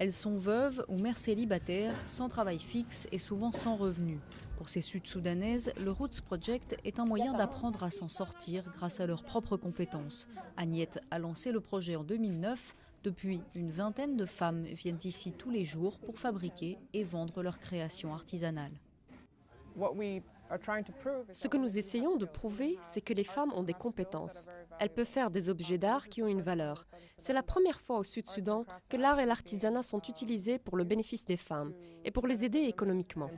Elles sont veuves ou mères célibataires, sans travail fixe et souvent sans revenus. Pour ces Sud-Soudanaises, le Roots Project est un moyen d'apprendre à s'en sortir grâce à leurs propres compétences. Agnette a lancé le projet en 2009. Depuis, une vingtaine de femmes viennent ici tous les jours pour fabriquer et vendre leurs créations artisanales. Ce que nous essayons de prouver, c'est que les femmes ont des compétences. Elles peuvent faire des objets d'art qui ont une valeur. C'est la première fois au Sud-Soudan que l'art et l'artisanat sont utilisés pour le bénéfice des femmes et pour les aider économiquement.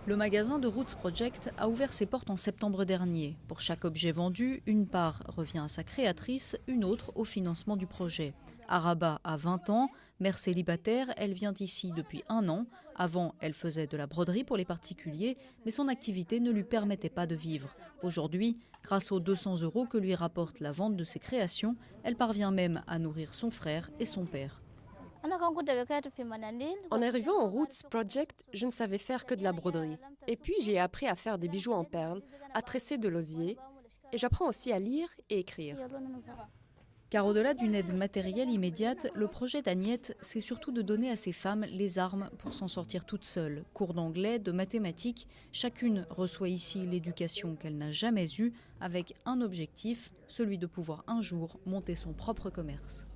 Le magasin de Roots Project a ouvert ses portes en septembre dernier. Pour chaque objet vendu, une part revient à sa créatrice, une autre au financement du projet. Araba a 20 ans, mère célibataire, elle vient ici depuis 1 an. Avant, elle faisait de la broderie pour les particuliers, mais son activité ne lui permettait pas de vivre. Aujourd'hui, grâce aux 200 € que lui rapporte la vente de ses créations, elle parvient même à nourrir son frère et son père. En arrivant au Roots Project, je ne savais faire que de la broderie. Et puis j'ai appris à faire des bijoux en perles, à tresser de l'osier, et j'apprends aussi à lire et écrire. Car au-delà d'une aide matérielle immédiate, le projet d'Agnette, c'est surtout de donner à ces femmes les armes pour s'en sortir toutes seules. Cours d'anglais, de mathématiques, chacune reçoit ici l'éducation qu'elle n'a jamais eue, avec un objectif, celui de pouvoir un jour monter son propre commerce.